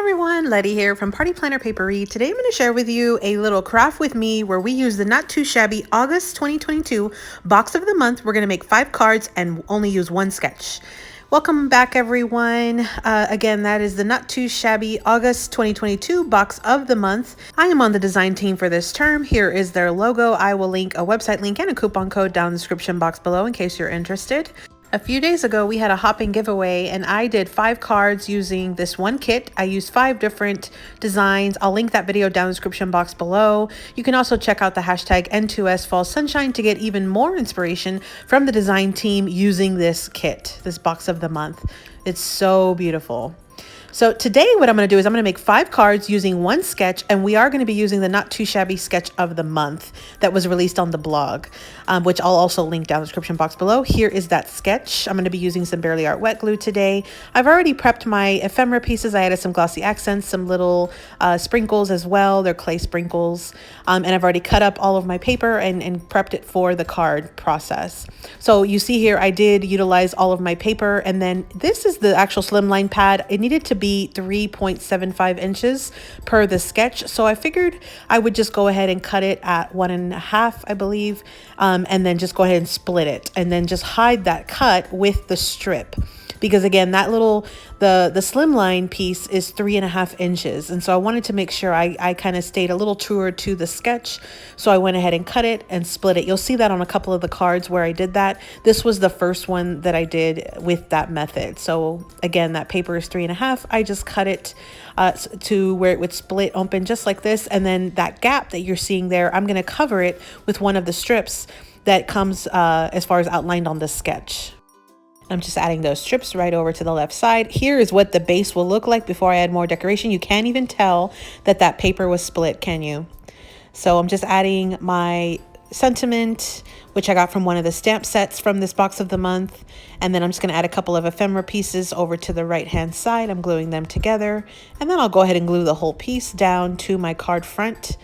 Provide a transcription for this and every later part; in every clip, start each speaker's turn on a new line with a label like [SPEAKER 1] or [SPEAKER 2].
[SPEAKER 1] everyone, Letty here from Party Planner Papery. Today I'm going to share with you a little craft with me where we use the not too shabby August 2022 box of the month. We're going to make 5 cards and only use 1 sketch. Welcome back everyone. Again, that is the not too shabby August 2022 box of the month. I am on the design team for this term. Here is their logo. I will link a website link and a coupon code down in the description box below in case you're interested. A few days ago, we had a hopping giveaway and I did 5 cards using this one kit. I used 5 different designs. I'll link that video down in the description box below. You can also check out the hashtag N2S Fall Sunshine to get even more inspiration from the design team using this kit, this box of the month. It's so beautiful. So today what I'm going to do is I'm going to make 5 cards using 1 sketch, and we are going to be using the Not Too Shabby sketch of the month that was released on the blog, which I'll also link down in the description box below. Here is that sketch. I'm going to be using some Barely Art wet glue today. I've already prepped my ephemera pieces. I added some glossy accents, some little sprinkles as well. They're clay sprinkles. And I've already cut up all of my paper and prepped it for the card process. So you see here, I did utilize all of my paper, and then this is the actual slimline pad. It needed to be 3.75 inches per the sketch. So I figured I would just go ahead and cut it at 1.5, I believe, and then just go ahead and split it and then just hide that cut with the strip. Because again, that little, the slimline piece is 3.5 inches. And so I wanted to make sure I kind of stayed a little truer to the sketch. So I went ahead and cut it and split it. You'll see that on a couple of the cards where I did that. This was the first one that I did with that method. So again, that paper is 3.5. I just cut it to where it would split open just like this. And then that gap that you're seeing there, I'm going to cover it with one of the strips that comes as far as outlined on the sketch. I'm just adding those strips right over to the left side. Here is what the base will look like before I add more decoration. You can't even tell that that paper was split, can you? So I'm just adding my sentiment, which I got from one of the stamp sets from this box of the month. And then I'm just going to add a couple of ephemera pieces over to the right hand side. I'm gluing them together. And then I'll go ahead and glue the whole piece down to my card front.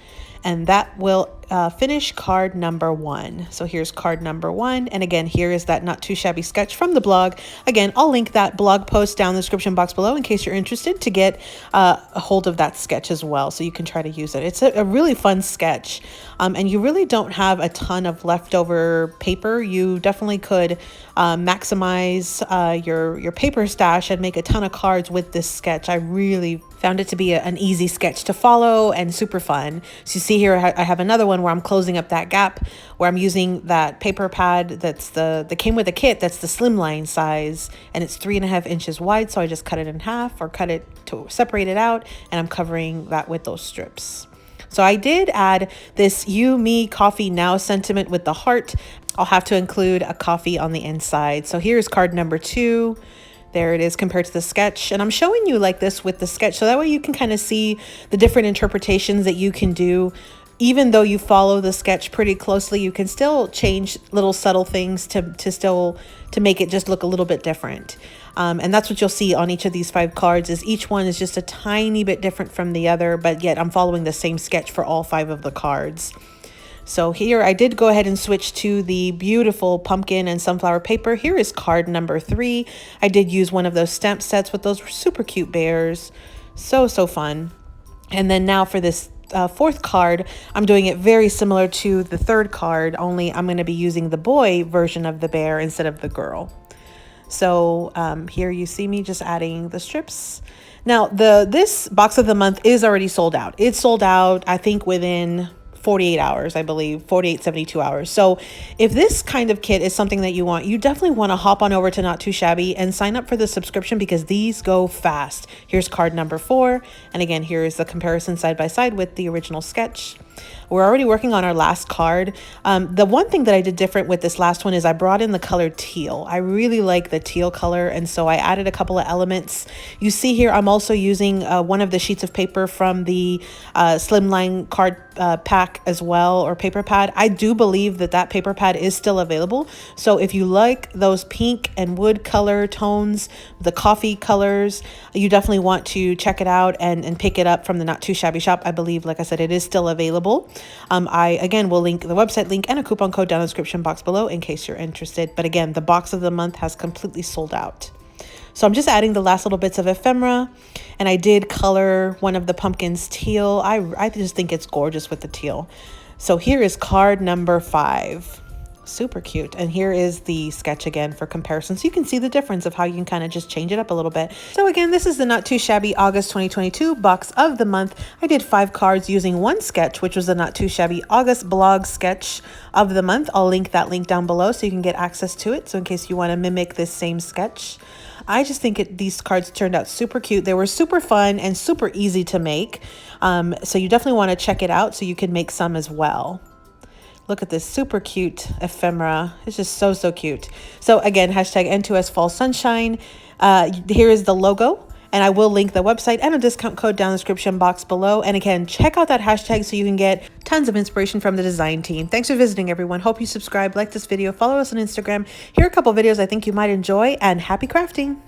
[SPEAKER 1] And that will finish card number 1. So here's card number 1. And again, here is that Not Too Shabby sketch from the blog. Again, I'll link that blog post down in the description box below in case you're interested to get a hold of that sketch as well. So you can try to use it. It's a really fun sketch. And you really don't have a ton of leftover paper. You definitely could maximize your paper stash and make a ton of cards with this sketch. I really found it to be an easy sketch to follow and super fun. So you see here, I have another one where I'm closing up that gap, where I'm using that paper pad that came with the kit. That's the slimline size, and it's 3.5 inches wide. So I just cut it in half or cut it to separate it out, and I'm covering that with those strips. So I did add this You, Me, Coffee Now sentiment with the heart. I'll have to include a coffee on the inside. So here's card number 2. There it is compared to the sketch. And I'm showing you like this with the sketch, so that way you can kind of see the different interpretations that you can do. Even though you follow the sketch pretty closely, you can still change little subtle things to make it just look a little bit different. And that's what you'll see on each of these 5 cards, is each one is just a tiny bit different from the other, but yet I'm following the same sketch for all 5 of the cards. So here I did go ahead and switch to the beautiful pumpkin and sunflower paper. Here is card number 3. I did use one of those stamp sets with those super cute bears. So fun. And then now for this 4th card, I'm doing it very similar to the 3rd card, only I'm going to be using the boy version of the bear instead of the girl. So here you see me just adding the strips. Now this box of the month is already sold out. It's sold out, I think, within 48 hours, I believe, 48, 72 hours. So if this kind of kit is something that you want, you definitely want to hop on over to Not Too Shabby and sign up for the subscription, because these go fast. Here's card number 4. And again, here is the comparison side by side with the original sketch. We're already working on our last card. The one thing that I did different with this last one is I brought in the color teal. I really like the teal color, and so I added a couple of elements. You see here, I'm also using one of the sheets of paper from the slimline card pack as well, or paper pad. I do believe that paper pad is still available. So if you like those pink and wood color tones, the coffee colors, you definitely want to check it out and pick it up from the Not Too Shabby shop. I believe, like I said, it is still available. I again will link the website link and a coupon code down in the description box below in case you're interested. But again, the box of the month has completely sold out. So I'm just adding the last little bits of ephemera, and I did color one of the pumpkins teal. I just think it's gorgeous with the teal. So here is card number 5. Super cute. And here is the sketch again for comparison, so you can see the difference of how you can kind of just change it up a little bit. So again, this is the Not Too Shabby August 2022 box of the month. I did 5 cards using one sketch, which was the Not Too Shabby August blog sketch of the month. I'll link that link down below so you can get access to it, so in case you want to mimic this same sketch. I just think these cards turned out super cute. They were super fun and super easy to make. So you definitely want to check it out so you can make some as well. Look at this super cute ephemera. It's just so, so cute. So again, hashtag N2S Fall Sunshine. Here is the logo, and I will link the website and a discount code down in the description box below. And again, check out that hashtag so you can get tons of inspiration from the design team. Thanks for visiting, everyone. Hope you subscribe, like this video, follow us on Instagram. Here are a couple videos I think you might enjoy, and happy crafting.